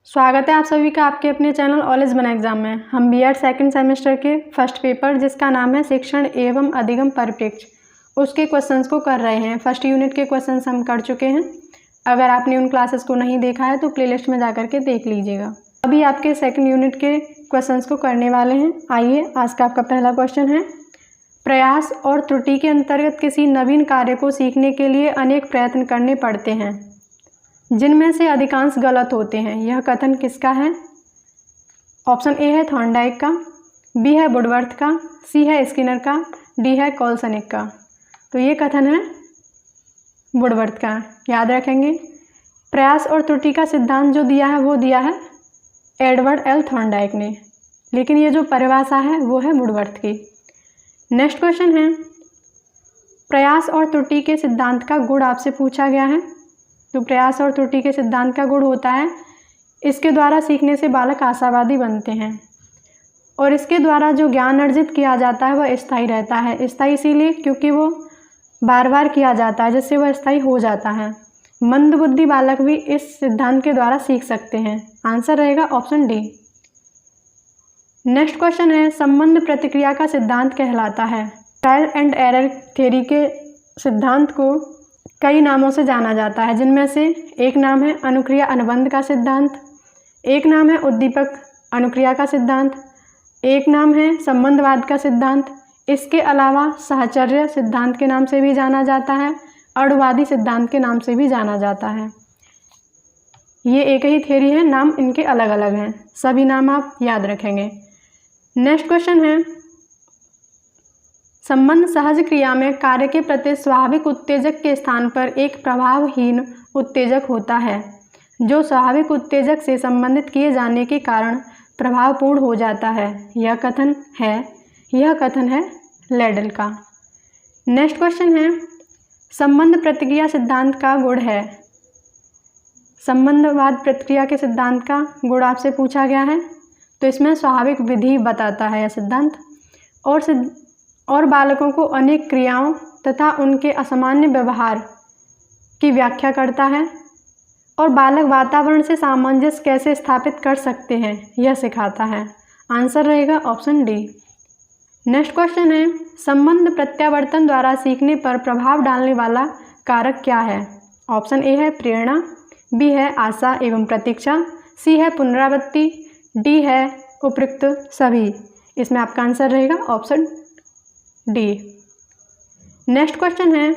स्वागत है आप सभी का आपके अपने चैनल ऑल बना एग्जाम में। हम बीएड सेकंड सेमेस्टर के फर्स्ट पेपर जिसका नाम है शिक्षण एवं अधिगम परिप्रेक्ष्य उसके क्वेश्चंस को कर रहे हैं। फर्स्ट यूनिट के क्वेश्चंस हम कर चुके हैं। अगर आपने उन क्लासेस को नहीं देखा है तो प्लेलिस्ट में जाकर के देख लीजिएगा। अभी आपके सेकंड यूनिट के क्वेश्चंस को करने वाले हैं। आइए, आज का आपका पहला क्वेश्चन है, प्रयास और त्रुटि के अंतर्गत किसी नवीन कार्य को सीखने के लिए अनेक प्रयत्न करने पड़ते हैं जिनमें से अधिकांश गलत होते हैं। यह कथन किसका है? ऑप्शन ए है थॉर्नडाइक का, बी है वुडवर्थ का, सी है स्किनर का, डी है कोलसनिक का। तो ये कथन है वुडवर्थ का। याद रखेंगे, प्रयास और त्रुटि का सिद्धांत जो दिया है वो दिया है एडवर्ड एल थॉर्नडाइक ने, लेकिन ये जो परिभाषा है वो है वुडवर्थ की। नेक्स्ट क्वेश्चन है, प्रयास और त्रुटि के सिद्धांत का गुण आपसे पूछा गया है। तो प्रयास और त्रुटि के सिद्धांत का गुण होता है, इसके द्वारा सीखने से बालक आशावादी बनते हैं और इसके द्वारा जो ज्ञान अर्जित किया जाता है वह स्थायी रहता है। स्थायी इसीलिए क्योंकि वो बार बार किया जाता है, जिससे वह स्थायी हो जाता है। मंदबुद्धि बालक भी इस सिद्धांत के द्वारा सीख सकते हैं। आंसर रहेगा ऑप्शन डी। नेक्स्ट क्वेश्चन है, संबंध प्रतिक्रिया का सिद्धांत कहलाता है। ट्रायल एंड एरर थ्योरी के सिद्धांत को कई नामों से जाना जाता है, जिनमें से एक नाम है अनुक्रिया अनुबंध का सिद्धांत, एक नाम है उद्दीपक अनुक्रिया का सिद्धांत, एक नाम है संबंधवाद का सिद्धांत। इसके अलावा साहचर्य सिद्धांत के नाम से भी जाना जाता है, अणुवादी सिद्धांत के नाम से भी जाना जाता है। ये एक ही थ्योरी है, नाम इनके अलग अलग हैं। सभी नाम आप याद रखेंगे। नेक्स्ट क्वेश्चन है, संबंध सहज क्रिया में कार्य के प्रति स्वाभाविक उत्तेजक के स्थान पर एक प्रभावहीन उत्तेजक होता है जो स्वाभाविक उत्तेजक से संबंधित किए जाने के कारण प्रभावपूर्ण हो जाता है। यह कथन है लेडल का। नेक्स्ट क्वेश्चन है, संबंध प्रतिक्रिया सिद्धांत का गुण है। संबंधवाद प्रतिक्रिया के सिद्धांत का गुण आपसे पूछा गया है, तो इसमें स्वाभाविक विधि बताता है यह सिद्धांत और बालकों को अनेक क्रियाओं तथा उनके असामान्य व्यवहार की व्याख्या करता है और बालक वातावरण से सामंजस्य कैसे स्थापित कर सकते हैं यह सिखाता है। आंसर रहेगा ऑप्शन डी। नेक्स्ट क्वेश्चन है, संबंध प्रत्यावर्तन द्वारा सीखने पर प्रभाव डालने वाला कारक क्या है? ऑप्शन ए है प्रेरणा, बी है आशा एवं प्रतीक्षा, सी है पुनरावृत्ति, डी है उपयुक्त सभी। इसमें आपका आंसर रहेगा ऑप्शन डी। नेक्स्ट क्वेश्चन है,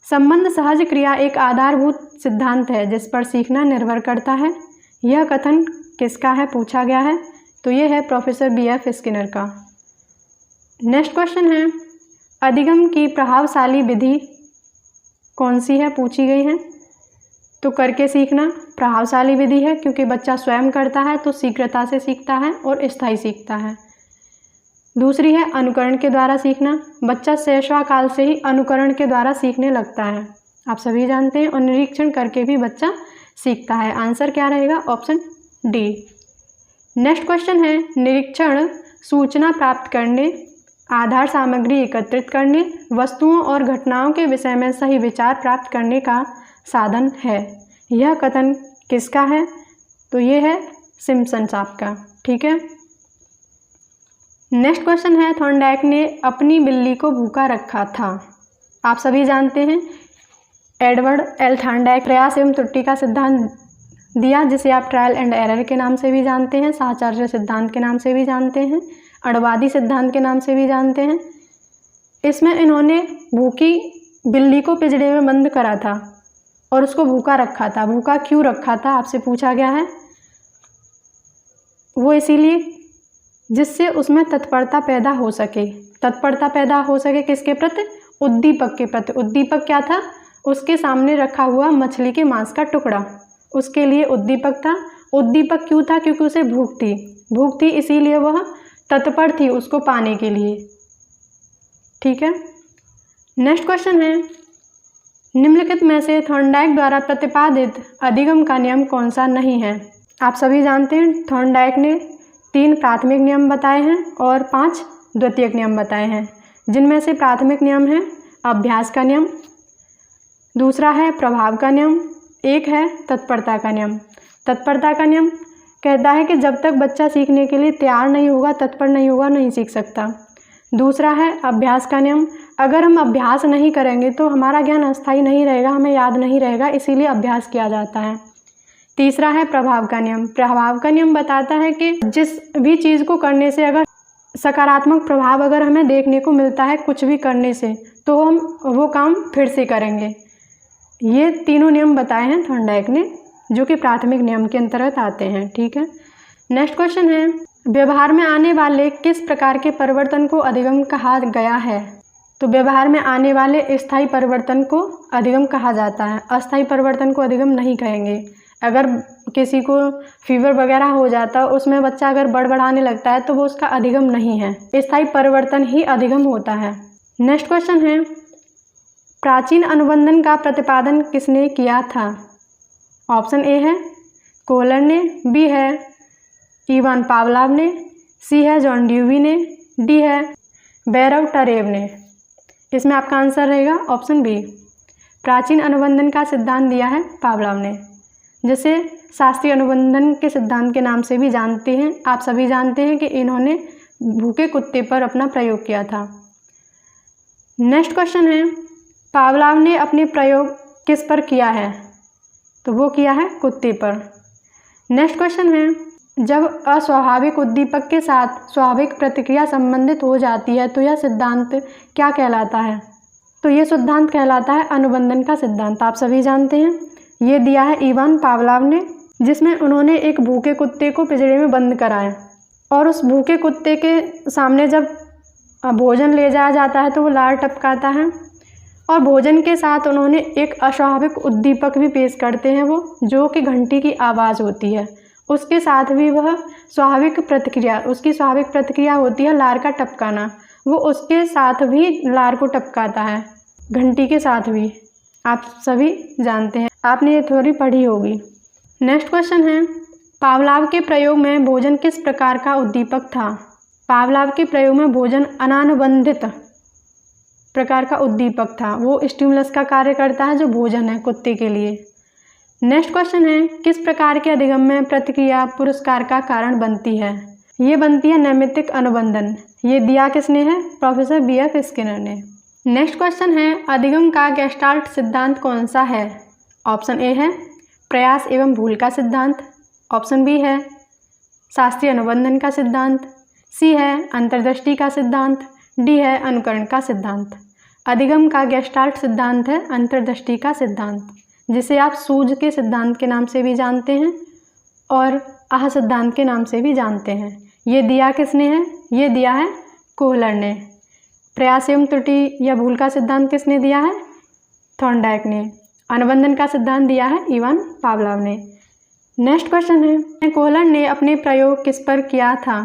संबंध सहज क्रिया एक आधारभूत सिद्धांत है जिस पर सीखना निर्भर करता है। यह कथन किसका है पूछा गया है, तो ये है प्रोफेसर बी.एफ. स्किनर का। नेक्स्ट क्वेश्चन है, अधिगम की प्रभावशाली विधि कौन सी है पूछी गई है। तो करके सीखना प्रभावशाली विधि है, क्योंकि बच्चा स्वयं करता है तो शीघ्रता से सीखता है और स्थायी सीखता है। दूसरी है अनुकरण के द्वारा सीखना, बच्चा शैशवकाल से ही अनुकरण के द्वारा सीखने लगता है, आप सभी जानते हैं, और निरीक्षण करके भी बच्चा सीखता है। आंसर क्या रहेगा? Option D. नेक्स्ट क्वेश्चन है, निरीक्षण सूचना प्राप्त करने, आधार सामग्री एकत्रित करने, वस्तुओं और घटनाओं के विषय में सही विचार प्राप्त करने का साधन है। यह कथन किसका है? तो ये है सिम्पसन साहब का। ठीक है। नेक्स्ट क्वेश्चन है, थॉर्नडाइक ने अपनी बिल्ली को भूखा रखा था। आप सभी जानते हैं एडवर्ड एल थॉर्नडाइक प्रयास एवं त्रुटि का सिद्धांत दिया, जिसे आप ट्रायल एंड एरर के नाम से भी जानते हैं, साहचर्य सिद्धांत के नाम से भी जानते हैं, अणुवादी सिद्धांत के नाम से भी जानते हैं। इसमें इन्होंने भूखी बिल्ली को पिंजरे में बंद करा था और उसको भूखा रखा था। भूखा क्यों रखा था आपसे पूछा गया है। वो इसीलिए जिससे उसमें तत्परता पैदा हो सके। तत्परता पैदा हो सके किसके प्रति? उद्दीपक के प्रति। उद्दीपक क्या था? उसके सामने रखा हुआ मछली के मांस का टुकड़ा, उसके लिए उद्दीपक था। उद्दीपक क्यों था? क्योंकि उसे भूख थी। भूख थी इसीलिए वह तत्पर थी उसको पाने के लिए। ठीक है। नेक्स्ट क्वेश्चन है, निम्नलिखित में से थॉर्नडाइक द्वारा प्रतिपादित अधिगम का नियम कौन सा नहीं है? आप सभी जानते हैं थॉर्नडाइक ने 3 प्राथमिक नियम बताए हैं और 5 द्वितीयक नियम बताए हैं, जिनमें से प्राथमिक नियम है अभ्यास का नियम, दूसरा है प्रभाव का नियम, एक है तत्परता का नियम। तत्परता का नियम कहता है कि जब तक बच्चा सीखने के लिए तैयार नहीं होगा, तत्पर नहीं होगा, नहीं सीख सकता। दूसरा है अभ्यास का नियम। अगर हम अभ्यास नहीं करेंगे तो हमारा ज्ञान अस्थायी नहीं रहेगा, हमें याद नहीं रहेगा, इसीलिए अभ्यास किया जाता है। तीसरा है प्रभाव का नियम। प्रभाव का नियम बताता है कि जिस भी चीज़ को करने से अगर सकारात्मक प्रभाव अगर हमें देखने को मिलता है कुछ भी करने से, तो हम वो काम फिर से करेंगे। ये तीनों नियम बताए हैं थॉर्नडाइक ने, जो कि प्राथमिक नियम के अंतर्गत आते हैं। ठीक है, नेक्स्ट क्वेश्चन है, व्यवहार में आने वाले किस प्रकार के परिवर्तन को अधिगम कहा गया है? तो व्यवहार में आने वाले स्थायी परिवर्तन को अधिगम कहा जाता है, अस्थायी परिवर्तन को अधिगम नहीं कहेंगे। अगर किसी को फीवर वगैरह हो जाता है, उसमें बच्चा अगर बड़बड़ाने लगता है तो वो उसका अधिगम नहीं है, स्थायी परिवर्तन ही अधिगम होता है। नेक्स्ट क्वेश्चन है, प्राचीन अनुबंधन का प्रतिपादन किसने किया था? ऑप्शन ए है कोहलर ने, बी है इवान पावलाव ने, सी है जॉन ड्यूवी ने, डी है बैरव टरेव ने। इसमें आपका आंसर रहेगा ऑप्शन बी। प्राचीन अनुबंधन का सिद्धांत दिया है पावलाव ने, जिसे शास्त्रीय अनुबंधन के सिद्धांत के नाम से भी जानते हैं। आप सभी जानते हैं कि इन्होंने भूखे कुत्ते पर अपना प्रयोग किया था। नेक्स्ट क्वेश्चन है, पावलाव ने अपने प्रयोग किस पर किया है? तो वो किया है कुत्ते पर। नेक्स्ट क्वेश्चन है, जब अस्वाभाविक उद्दीपक के साथ स्वाभाविक प्रतिक्रिया संबंधित हो जाती है तो यह सिद्धांत क्या कहलाता है? तो ये सिद्धांत कहलाता है अनुबंधन का सिद्धांत। आप सभी जानते हैं, ये दिया है इवान पावलाव ने, जिसमें उन्होंने एक भूखे कुत्ते को पिंजरे में बंद कराया और उस भूखे कुत्ते के सामने जब भोजन ले जाया जाता है तो वो लार टपकाता है, और भोजन के साथ उन्होंने एक अस्वाभाविक उद्दीपक भी पेश करते हैं, वो जो कि घंटी की आवाज़ होती है। उसके साथ भी वह स्वाभाविक प्रतिक्रिया, उसकी स्वाभाविक प्रतिक्रिया होती है लार का टपकाना, वो उसके साथ भी लार को टपकाता है, घंटी के साथ भी। आप सभी जानते हैं, आपने ये थ्योरी पढ़ी होगी। नेक्स्ट क्वेश्चन है, पावलाव के प्रयोग में भोजन किस प्रकार का उद्दीपक था? पावलाव के प्रयोग में भोजन अनानुबंधित प्रकार का उद्दीपक था, वो स्टिमुलस का कार्य करता है जो भोजन है कुत्ते के लिए। नेक्स्ट क्वेश्चन है, किस प्रकार के अधिगम में प्रतिक्रिया पुरस्कार का कारण बनती है? ये बनती है नैमित्तिक अनुबंधन। ये दिया किसने है? Professor B.F. स्किनर ने। नेक्स्ट क्वेश्चन है, अधिगम का गेस्टाल्ट सिद्धांत कौन सा है? ऑप्शन ए है प्रयास एवं भूल का सिद्धांत, ऑप्शन बी है शास्त्रीय अनुबंधन का सिद्धांत, सी है अंतर्दृष्टि का सिद्धांत, डी है अनुकरण का सिद्धांत। अधिगम का गेस्टाल्ट सिद्धांत है अंतर्दृष्टि का सिद्धांत, जिसे आप सूझ के सिद्धांत के नाम से भी जानते हैं और आह सिद्धांत के नाम से भी जानते हैं। ये दिया किसने है? ये दिया है कोहलर ने। प्रयास एवं त्रुटि या भूल का सिद्धांत किसने दिया है? थॉर्नडाइक ने। अनुबंधन का सिद्धांत दिया है इवान पावलाव ने। नेक्स्ट क्वेश्चन है, कोहलर ने अपने प्रयोग किस पर किया था?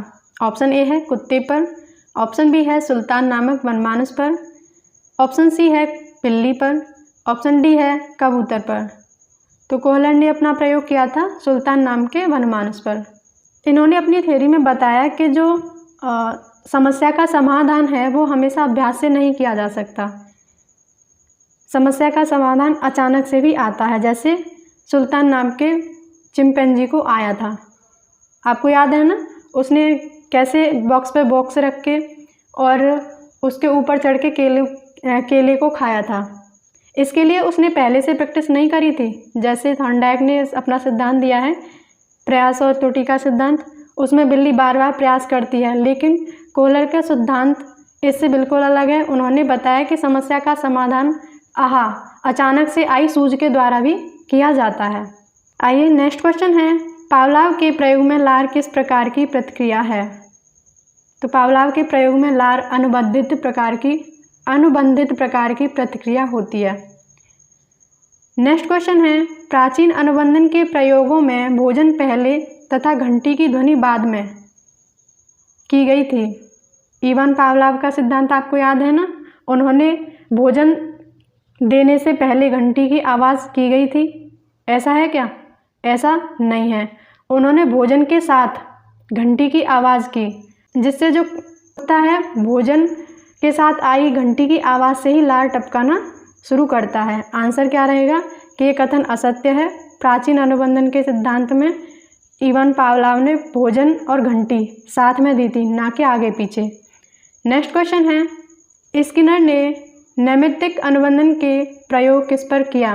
ऑप्शन ए है कुत्ते पर, ऑप्शन बी है सुल्तान नामक वनमानुष पर, ऑप्शन सी है बिल्ली पर, ऑप्शन डी है कबूतर पर। तो कोहलर ने अपना प्रयोग किया था सुल्तान नाम के वनमानुष पर। इन्होंने अपनी थ्योरी में बताया कि जो समस्या का समाधान है वो हमेशा अभ्यास से नहीं किया जा सकता। समस्या का समाधान अचानक से भी आता है, जैसे सुल्तान नाम के चिंपैंजी को आया था। आपको याद है ना, उसने कैसे बॉक्स पे बॉक्स रख के और उसके ऊपर चढ़ के केले को खाया था। इसके लिए उसने पहले से प्रैक्टिस नहीं करी थी। जैसे थॉर्नडाइक ने अपना सिद्धांत दिया है प्रयास और त्रुटि का सिद्धांत, उसमें बिल्ली बार बार प्रयास करती है, लेकिन कोहलर का सिद्धांत इससे बिल्कुल अलग है। उन्होंने बताया कि समस्या का समाधान अचानक से आई सूझ के द्वारा भी किया जाता है। आइए नेक्स्ट क्वेश्चन है, पावलाव के प्रयोग में लार किस प्रकार की प्रतिक्रिया है? तो पावलाव के प्रयोग में लार अनुबंधित प्रकार की प्रतिक्रिया होती है। नेक्स्ट क्वेश्चन है, प्राचीन अनुबंधन के प्रयोगों में भोजन पहले तथा घंटी की ध्वनि बाद में की गई थी। इवान पावलाव का सिद्धांत आपको याद है ना, उन्होंने भोजन देने से पहले घंटी की आवाज़ की गई थी। ऐसा है क्या? ऐसा नहीं है। उन्होंने भोजन के साथ घंटी की आवाज़ की, जिससे जो कुत्ता है भोजन के साथ आई घंटी की आवाज़ से ही लार टपकाना शुरू करता है। आंसर क्या रहेगा कि ये कथन असत्य है। प्राचीन अनुबंधन के सिद्धांत में इवान पावलोव ने भोजन और घंटी साथ में दी थी, ना कि आगे पीछे। नेक्स्ट क्वेश्चन है, स्किनर ने नैमित्तिक अनुबंधन के प्रयोग किस पर किया?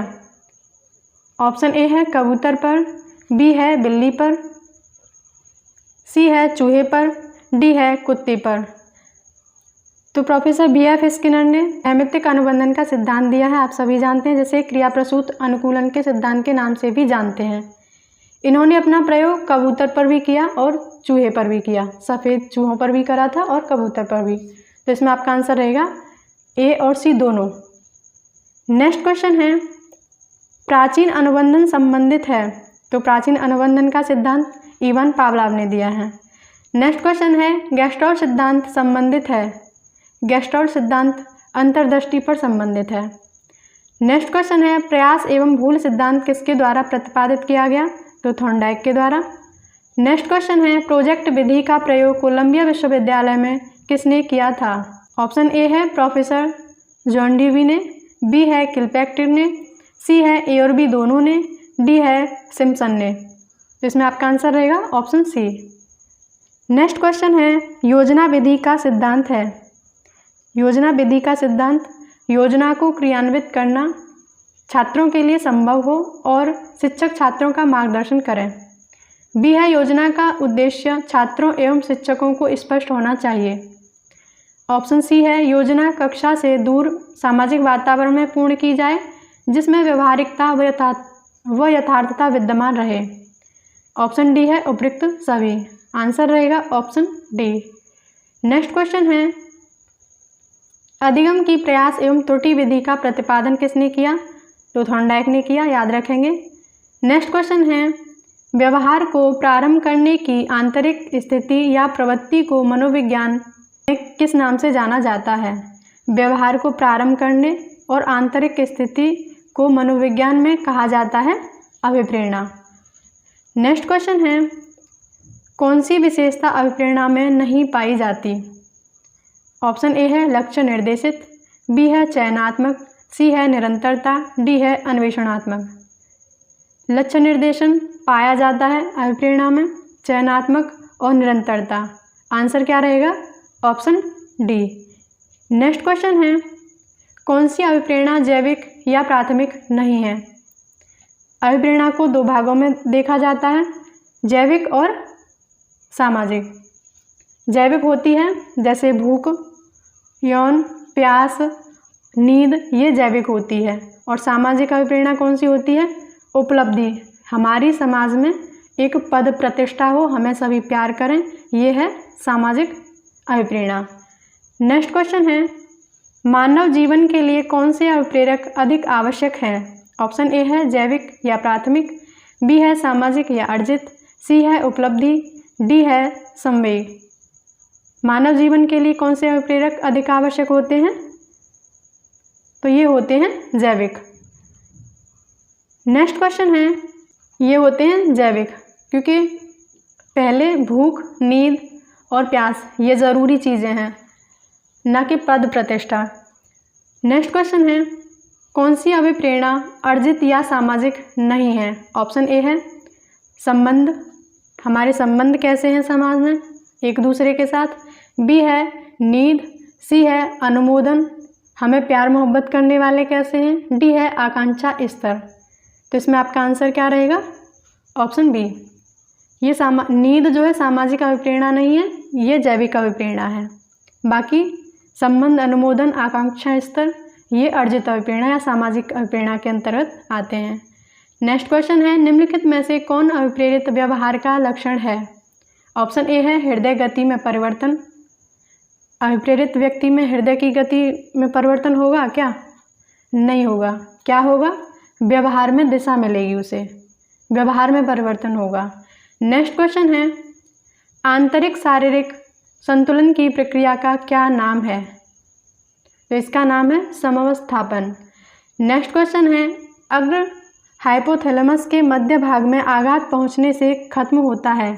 ऑप्शन ए है कबूतर पर, बी है बिल्ली पर, सी है चूहे पर, डी है कुत्ते पर। तो प्रोफेसर BF स्किनर ने नैमित्तिक अनुबंधन का सिद्धांत दिया है, आप सभी जानते हैं, जैसे क्रिया प्रसूत अनुकूलन के सिद्धांत के नाम से भी जानते हैं। इन्होंने अपना प्रयोग कबूतर पर भी किया और चूहे पर भी किया, सफ़ेद चूहों पर भी करा था और कबूतर पर भी। तो इसमें आपका आंसर रहेगा ए और सी दोनों। नेक्स्ट क्वेश्चन है, प्राचीन अनुबंधन संबंधित है? तो प्राचीन अनुबंधन का सिद्धांत इवान पावलोव ने दिया है। नेक्स्ट क्वेश्चन है, गेस्टोल सिद्धांत संबंधित है? गेस्टोल सिद्धांत अंतर्दृष्टि पर संबंधित है। नेक्स्ट क्वेश्चन है, प्रयास एवं भूल सिद्धांत किसके द्वारा प्रतिपादित किया गया? तो थॉर्नडाइक के द्वारा। नेक्स्ट क्वेश्चन है, प्रोजेक्ट विधि का प्रयोग कोलंबिया विश्वविद्यालय में किसने किया था? ऑप्शन ए है प्रोफेसर जॉन डेवी ने, बी है किलपैट्रिक ने, सी है ए और बी दोनों ने, डी है सिम्पसन ने। तो इसमें आपका आंसर रहेगा ऑप्शन सी। नेक्स्ट क्वेश्चन है, योजना विधि का सिद्धांत है? योजना विधि का सिद्धांत योजना को क्रियान्वित करना छात्रों के लिए संभव हो और शिक्षक छात्रों का मार्गदर्शन करें। बी है योजना का उद्देश्य छात्रों एवं शिक्षकों को स्पष्ट होना चाहिए। ऑप्शन सी है योजना कक्षा से दूर सामाजिक वातावरण में पूर्ण की जाए जिसमें व्यवहारिकता व यथार्थता विद्यमान रहे। ऑप्शन डी है उपयुक्त सभी। आंसर रहेगा ऑप्शन डी। नेक्स्ट क्वेश्चन है, अधिगम की प्रयास एवं त्रुटि विधि का प्रतिपादन किसने किया? तो थॉर्नडाइक ने किया, याद रखेंगे। नेक्स्ट क्वेश्चन है, व्यवहार को प्रारंभ करने की आंतरिक स्थिति या प्रवृत्ति को मनोविज्ञान में किस नाम से जाना जाता है? व्यवहार को प्रारंभ करने और आंतरिक स्थिति को मनोविज्ञान में कहा जाता है अभिप्रेरणा। नेक्स्ट क्वेश्चन है, कौन सी विशेषता अभिप्रेरणा में नहीं पाई जाती? ऑप्शन ए है लक्ष्य निर्देशित, बी है चयनात्मक, सी है निरंतरता, डी है अन्वेषणात्मक। लक्ष्य निर्देशन पाया जाता है अभिप्रेरणा में, चयनात्मक और निरंतरता। आंसर क्या रहेगा? Option D. नेक्स्ट क्वेश्चन है, कौन सी अभिप्रेरणा जैविक या प्राथमिक नहीं है? अभिप्रेरणा को दो भागों में देखा जाता है, जैविक और सामाजिक। जैविक होती है जैसे भूख, यौन, प्यास, नींद, ये जैविक होती है। और सामाजिक अभिप्रेरणा कौन सी होती है? उपलब्धि, हमारी समाज में एक पद प्रतिष्ठा हो, हमें सभी प्यार करें, ये है सामाजिक अभिप्रेरणा। नेक्स्ट क्वेश्चन है, मानव जीवन के लिए कौन से अभिप्रेरक अधिक आवश्यक हैं? ऑप्शन ए है जैविक या प्राथमिक, बी है सामाजिक या अर्जित, सी है उपलब्धि, डी है संवेग। मानव जीवन के लिए कौन से अभिप्रेरक अधिक आवश्यक होते हैं? तो ये होते हैं जैविक। नेक्स्ट क्वेश्चन है, ये होते हैं जैविक क्योंकि पहले भूख, नींद और प्यास ये ज़रूरी चीज़ें हैं, न कि पद प्रतिष्ठा। नेक्स्ट क्वेश्चन है, कौन सी अभिप्रेरणा अर्जित या सामाजिक नहीं है? ऑप्शन ए है संबंध, हमारे संबंध कैसे हैं समाज में एक दूसरे के साथ, बी है नीड, सी है अनुमोदन, हमें प्यार मोहब्बत करने वाले कैसे हैं, डी है आकांक्षा स्तर। तो इसमें आपका आंसर क्या रहेगा? Option B. ये नींद जो है सामाजिक अभिप्रेरणा नहीं है, ये जैविक अभिप्रेरणा है। बाकी संबंध, अनुमोदन, आकांक्षा स्तर ये अर्जित अभिप्रेरणा या सामाजिक अभिप्रेरणा के अंतर्गत आते हैं। नेक्स्ट क्वेश्चन है, निम्नलिखित में से कौन अभिप्रेरित व्यवहार का लक्षण है? ऑप्शन ए है हृदय गति में परिवर्तन। अभिप्रेरित व्यक्ति में हृदय की गति में परिवर्तन होगा क्या? नहीं होगा। क्या होगा? व्यवहार में दिशा मिलेगी, उसे व्यवहार में परिवर्तन होगा। नेक्स्ट क्वेश्चन है, आंतरिक शारीरिक संतुलन की प्रक्रिया का क्या नाम है? तो इसका नाम है समवस्थापन। नेक्स्ट क्वेश्चन है, अग्र हाइपोथैलेमस के मध्य भाग में आघात पहुंचने से खत्म होता है,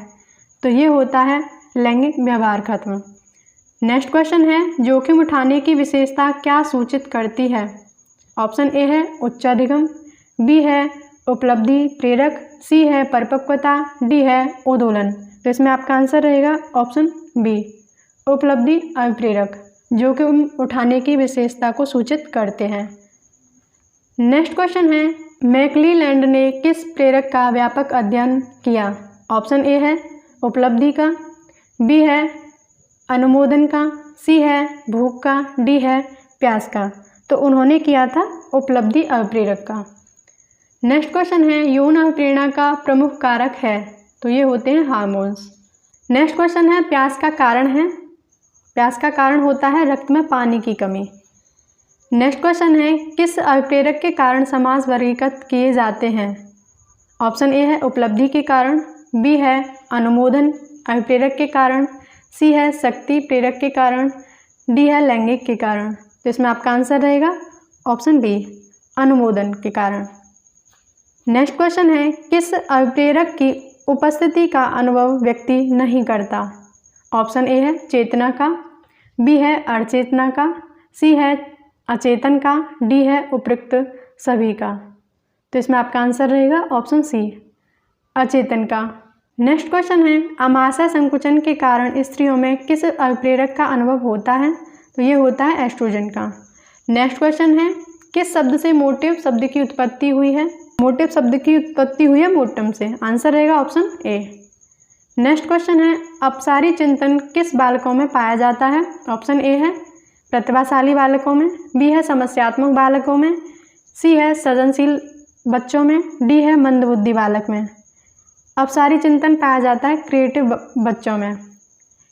तो ये होता है लैंगिक व्यवहार खत्म। नेक्स्ट क्वेश्चन है, जोखिम उठाने की विशेषता क्या सूचित करती है? ऑप्शन ए है उच्चाधिगम, बी है उपलब्धि प्रेरक, सी है परिपक्वता, डी है उदोलन। तो इसमें आपका आंसर रहेगा ऑप्शन बी, उपलब्धि अभिप्रेरक, जो कि उठाने की विशेषता को सूचित करते हैं। नेक्स्ट क्वेश्चन है, मैकक्लीलैंड ने किस प्रेरक का व्यापक अध्ययन किया? ऑप्शन ए है उपलब्धि का, बी है अनुमोदन का, सी है भूख का, डी है प्यास का। तो उन्होंने किया था उपलब्धि अभिप्रेरक का। नेक्स्ट क्वेश्चन है, यौन अभिप्रेरणा का प्रमुख कारक है? तो ये होते हैं हार्मोन्स। नेक्स्ट क्वेश्चन है, प्यास का कारण है? प्यास का कारण होता है रक्त में पानी की कमी। नेक्स्ट क्वेश्चन है, किस अभिप्रेरक के कारण समास वर्गीकृत किए जाते हैं? ऑप्शन ए है उपलब्धि के कारण, बी है अनुमोदन अभिप्रेरक के कारण, सी है शक्ति प्रेरक के कारण, डी है लैंगिक के कारण। तो इसमें आपका आंसर रहेगा ऑप्शन बी, अनुमोदन के कारण। नेक्स्ट क्वेश्चन है, किस अभिप्रेरक की उपस्थिति का अनुभव व्यक्ति नहीं करता? ऑप्शन ए है चेतना का, बी है अचेतना का, सी है अचेतन का, डी है उपयुक्त सभी का। तो इसमें आपका आंसर रहेगा ऑप्शन सी, अचेतन का। नेक्स्ट क्वेश्चन है, आमाशय संकुचन के कारण स्त्रियों में किस अभिप्रेरक का अनुभव होता है? तो ये होता है एस्ट्रोजन का। नेक्स्ट क्वेश्चन है, किस शब्द से मोटिव शब्द की उत्पत्ति हुई है? मोटिव शब्द की उत्पत्ति हुई है मोटम से। आंसर रहेगा ऑप्शन ए। नेक्स्ट क्वेश्चन है, अपसारी चिंतन किस बालकों में पाया जाता है? ऑप्शन ए है प्रतिभाशाली बालकों में, बी है समस्यात्मक बालकों में, सी है सृजनशील बच्चों में, डी है मंदबुद्धि बालक में। अपसारी चिंतन पाया जाता है क्रिएटिव बच्चों में।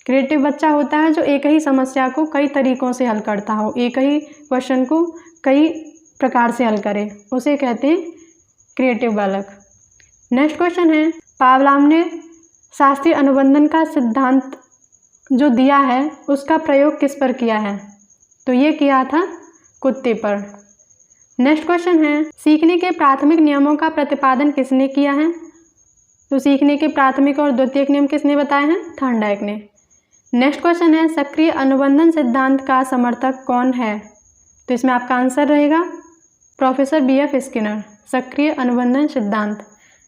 क्रिएटिव बच्चा होता है जो एक ही समस्या को कई तरीकों से हल करता हो, एक ही क्वेश्चन को कई प्रकार से हल करे, उसे कहते हैं क्रिएटिव बालक। नेक्स्ट क्वेश्चन है, पावलोव ने शास्त्रीय अनुबंधन का सिद्धांत जो दिया है उसका प्रयोग किस पर किया है? तो ये किया था कुत्ते पर। नेक्स्ट क्वेश्चन है, सीखने के प्राथमिक नियमों का प्रतिपादन किसने किया है? तो सीखने के प्राथमिक और द्वितीयक नियम किसने बताए हैं? थॉर्नडाइक ने। नेक्स्ट क्वेश्चन है, सक्रिय अनुबंधन सिद्धांत का समर्थक कौन है? तो इसमें आपका आंसर रहेगा प्रोफेसर B.F. स्किनर। सक्रिय अनुबंधन सिद्धांत,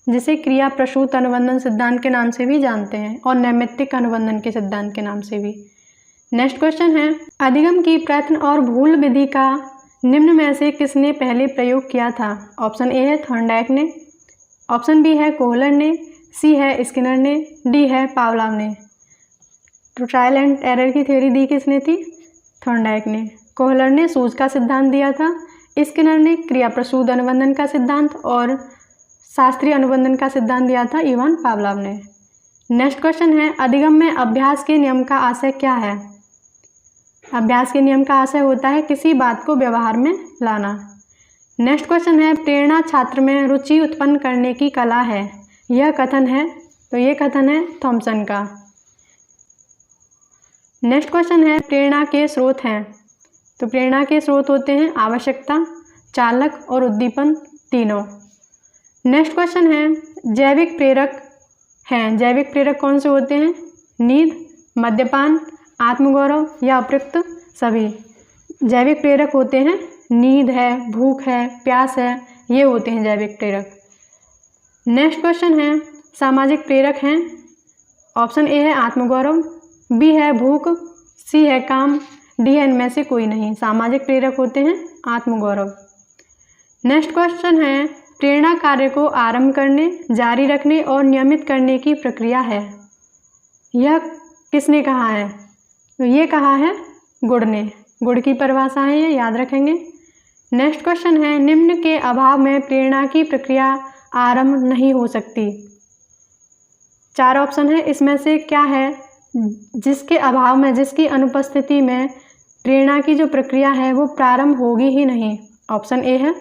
जिसे क्रिया प्रसूत अनुबंधन सिद्धांत के नाम से भी जानते हैं और नैमित्तिक अनुबंधन के सिद्धांत के नाम से भी। नेक्स्ट क्वेश्चन है, अधिगम की प्रयत्न और भूल विधि का निम्न में से किसने पहले प्रयोग किया था? ऑप्शन ए है थॉर्नडाइक ने, ऑप्शन बी है कोहलर ने, सी है स्किनर ने, डी है पावलोव ने। तो ट्रायल एंड एरर की थ्योरी दी किसने थी? थॉर्नडाइक ने। कोहलर ने सूझ का सिद्धांत दिया था, स्किनर ने क्रिया प्रसूत अनुबंधन का सिद्धांत और शास्त्रीय अनुबंधन का सिद्धांत दिया था इवान पावलोव ने। नेक्स्ट क्वेश्चन है, अधिगम में अभ्यास के नियम का आशय क्या है? अभ्यास के नियम का आशय होता है किसी बात को व्यवहार में लाना। नेक्स्ट क्वेश्चन है, प्रेरणा छात्र में रुचि उत्पन्न करने की कला है, यह कथन है? तो ये कथन है थॉमसन का। नेक्स्ट क्वेश्चन है, प्रेरणा के स्रोत हैं? तो प्रेरणा के स्रोत होते हैं आवश्यकता, चालक और उद्दीपन तीनों। नेक्स्ट क्वेश्चन है, जैविक प्रेरक हैं, जैविक प्रेरक कौन से होते हैं? नींद, मद्यपान, आत्मगौरव या उपयुक्त सभी। जैविक प्रेरक होते हैं नींद है, भूख है, प्यास है, ये होते हैं जैविक प्रेरक। नेक्स्ट क्वेश्चन है, सामाजिक प्रेरक हैं? ऑप्शन ए है आत्मगौरव, बी है भूख, सी है काम, डी है इनमें से कोई नहीं। सामाजिक प्रेरक होते हैं आत्मगौरव। नेक्स्ट क्वेश्चन है, प्रेरणा कार्य को आरंभ करने, जारी रखने और नियमित करने की प्रक्रिया है, यह किसने कहा है? तो ये कहा है गुड ने। गुड की परिभाषा है, ये याद रखेंगे। नेक्स्ट क्वेश्चन है, निम्न के अभाव में प्रेरणा की प्रक्रिया आरंभ नहीं हो सकती। 4 ऑप्शन है, इसमें से क्या है जिसके अभाव में, जिसकी अनुपस्थिति में प्रेरणा की जो प्रक्रिया है वो प्रारंभ होगी ही नहीं? ऑप्शन ए है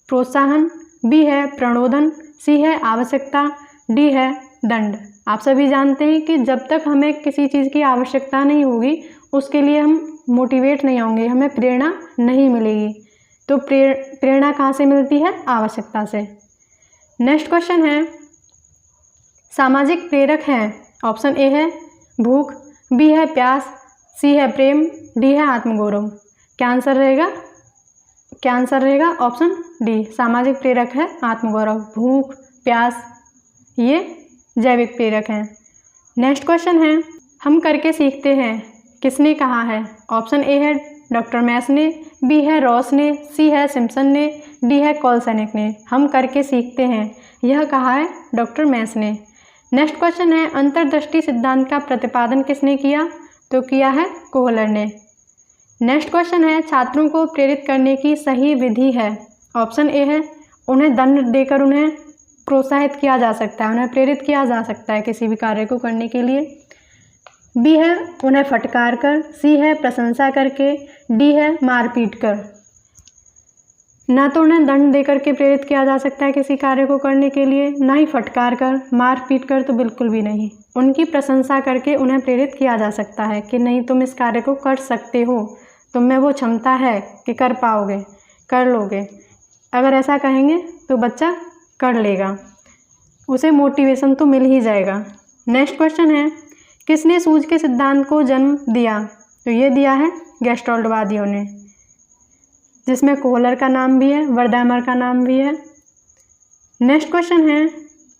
प्रोत्साहन, बी है प्रणोदन, सी है आवश्यकता, डी है दंड। आप सभी जानते हैं कि जब तक हमें किसी चीज़ की आवश्यकता नहीं होगी उसके लिए हम मोटिवेट नहीं होंगे, हमें प्रेरणा नहीं मिलेगी। तो प्रेरणा कहाँ से मिलती है? आवश्यकता से। नेक्स्ट क्वेश्चन है, सामाजिक प्रेरक हैं? ऑप्शन ए है भूख, बी है प्यास, सी है प्रेम, डी है आत्मगौरव। क्या आंसर रहेगा? क्या आंसर रहेगा? ऑप्शन डी, सामाजिक प्रेरक है आत्मगौरव, भूख, प्यास, ये जैविक प्रेरक हैं। नेक्स्ट क्वेश्चन है, हम करके सीखते हैं किसने कहा है? ऑप्शन ए है डॉक्टर मैस ने, बी है रॉस ने, सी है सिम्पसन ने, डी है कोलसेनिक ने। हम करके सीखते हैं यह कहा है डॉक्टर मैस ने। नेक्स्ट क्वेश्चन है, अंतर्दृष्टि सिद्धांत का प्रतिपादन किसने किया? तो किया है कोहलर ने। नेक्स्ट क्वेश्चन है, छात्रों को प्रेरित करने की सही विधि है? ऑप्शन ए है उन्हें दंड देकर उन्हें प्रोत्साहित किया जा सकता है, उन्हें प्रेरित किया जा सकता है किसी भी कार्य को करने के लिए। बी है उन्हें फटकार कर, सी है प्रशंसा करके, डी है मारपीट कर। ना तो उन्हें दंड देकर के प्रेरित किया जा सकता है किसी कार्य को करने के लिए, ना ही फटकार कर, मारपीट कर तो बिल्कुल भी नहीं। उनकी प्रशंसा करके उन्हें प्रेरित किया जा सकता है कि नहीं तुम इस कार्य को कर सकते हो, तुम में वो क्षमता है कि कर पाओगे, कर लोगे। अगर ऐसा कहेंगे तो बच्चा कर लेगा, उसे मोटिवेशन तो मिल ही जाएगा। नेक्स्ट क्वेश्चन है, किसने सूझ के सिद्धांत को जन्म दिया? तो ये दिया है गेस्टाल्टवादियों ने, जिसमें कोहलर का नाम भी है, वर्दामर का नाम भी है। नेक्स्ट क्वेश्चन है,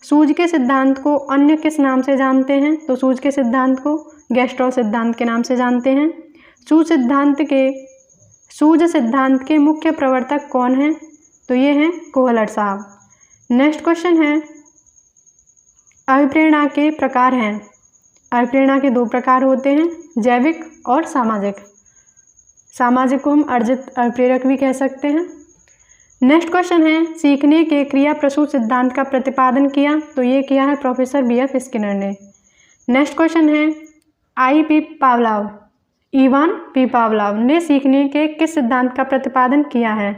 सूझ के सिद्धांत को अन्य किस नाम से जानते हैं? तो सूझ के सिद्धांत को गेस्टाल्ट सिद्धांत के नाम से जानते हैं। सूझ सिद्धांत के मुख्य प्रवर्तक कौन हैं? तो ये हैं कोहलर साहब। नेक्स्ट क्वेश्चन है, अभिप्रेरणा के प्रकार हैं। अभिप्रेरणा के 2 प्रकार होते हैं, जैविक और सामाजिक। सामाजिक को हम अर्जित अभिप्रेरक भी कह सकते हैं। नेक्स्ट क्वेश्चन है, सीखने के क्रिया प्रसूत सिद्धांत का प्रतिपादन किया? तो ये किया है प्रोफेसर B.F. स्किनर ने। नेक्स्ट क्वेश्चन है, इवान पी पावलोव ने सीखने के किस सिद्धांत का प्रतिपादन किया है?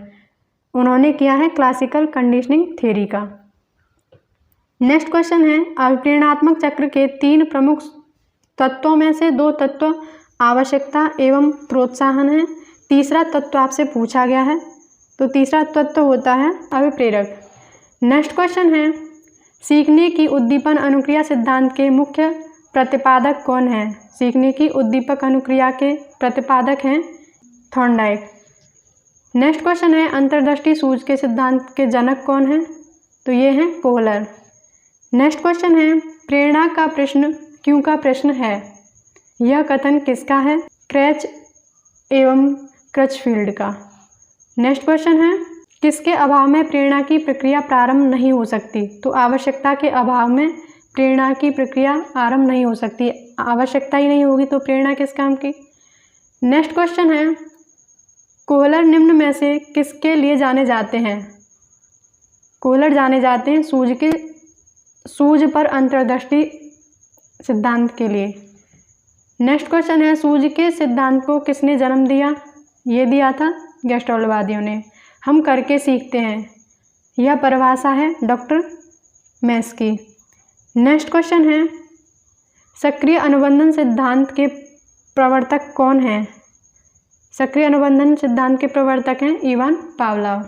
उन्होंने किया है क्लासिकल कंडीशनिंग थ्योरी का। नेक्स्ट क्वेश्चन है, अभिप्रेरणात्मक चक्र के 3 प्रमुख तत्वों में से 2 तत्व आवश्यकता एवं प्रोत्साहन है। तीसरा तत्व आपसे पूछा गया है, तो तीसरा तत्व होता है अभिप्रेरक। नेक्स्ट क्वेश्चन है, सीखने की उद्दीपन अनुक्रिया सिद्धांत के मुख्य प्रतिपादक कौन है? सीखने की उद्दीपक अनुक्रिया के प्रतिपादक हैं थॉर्नडाइक। नेक्स्ट क्वेश्चन है, अंतर्दृष्टि सूझ के सिद्धांत के जनक कौन हैं? तो ये हैं कोहलर। नेक्स्ट क्वेश्चन है, प्रेरणा का प्रश्न क्यों का प्रश्न है? यह कथन किसका है? क्रैच एवं क्रचफील्ड का। नेक्स्ट क्वेश्चन है, किसके अभाव में प्रेरणा की प्रक्रिया प्रारंभ नहीं हो सकती? तो आवश्यकता के अभाव में प्रेरणा की प्रक्रिया आरंभ नहीं हो सकती। आवश्यकता ही नहीं होगी तो प्रेरणा किस काम की? नेक्स्ट क्वेश्चन है, कोहलर निम्न में से किसके लिए जाने जाते हैं? कोहलर जाने जाते हैं सूझ पर अंतर्दृष्टि सिद्धांत के लिए। नेक्स्ट क्वेश्चन है, सूझ के सिद्धांत को किसने जन्म दिया? ये दिया था गेस्टाल्टवादियों ने। हम करके सीखते हैं, यह परिभाषा है डॉक्टर मैस की। नेक्स्ट क्वेश्चन है, सक्रिय अनुबंधन सिद्धांत के प्रवर्तक कौन हैं? सक्रिय अनुबंधन सिद्धांत के प्रवर्तक हैं इवान पावलोव।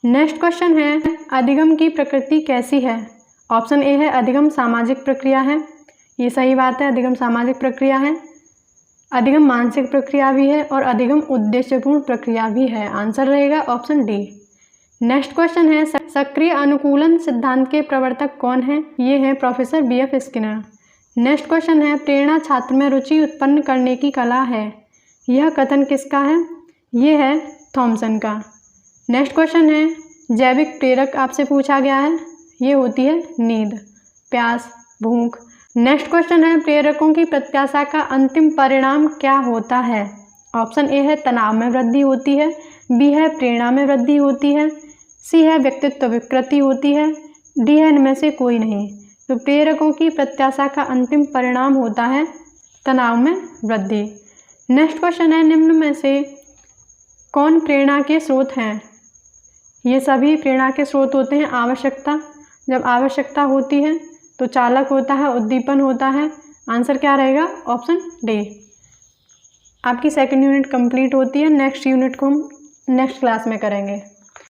नेक्स्ट क्वेश्चन है, अधिगम की प्रकृति कैसी है? ऑप्शन ए है अधिगम सामाजिक प्रक्रिया है। ये सही बात है, अधिगम सामाजिक प्रक्रिया है। अधिगम मानसिक प्रक्रिया भी है और अधिगम उद्देश्यपूर्ण प्रक्रिया भी है। आंसर रहेगा ऑप्शन डी। नेक्स्ट क्वेश्चन है, सक्रिय अनुकूलन सिद्धांत के प्रवर्तक कौन हैं? ये हैं professor B.F. Skinner. Next question है, प्रेरणा छात्र में रुचि उत्पन्न करने की कला है। यह कथन किसका है? ये है थॉमसन का। नेक्स्ट क्वेश्चन है, जैविक प्रेरक आपसे पूछा गया है। ये होती है नींद, प्यास, भूख। नेक्स्ट क्वेश्चन है, प्रेरकों की प्रत्याशा का अंतिम परिणाम क्या होता है? ऑप्शन ए है तनाव में वृद्धि होती है, बी है प्रेरणा में वृद्धि होती है, सी है व्यक्तित्व विकृति होती है, डी है इनमें से कोई नहीं। तो प्रेरकों की प्रत्याशा का अंतिम परिणाम होता है तनाव में वृद्धि। नेक्स्ट क्वेश्चन है, निम्न में से कौन प्रेरणा के स्रोत हैं? ये सभी प्रेरणा के स्रोत होते हैं आवश्यकता। जब आवश्यकता होती है तो चालक होता है, उद्दीपन होता है। आंसर क्या रहेगा? Option D. आपकी सेकंड यूनिट कंप्लीट होती है। नेक्स्ट यूनिट को हम नेक्स्ट क्लास में करेंगे।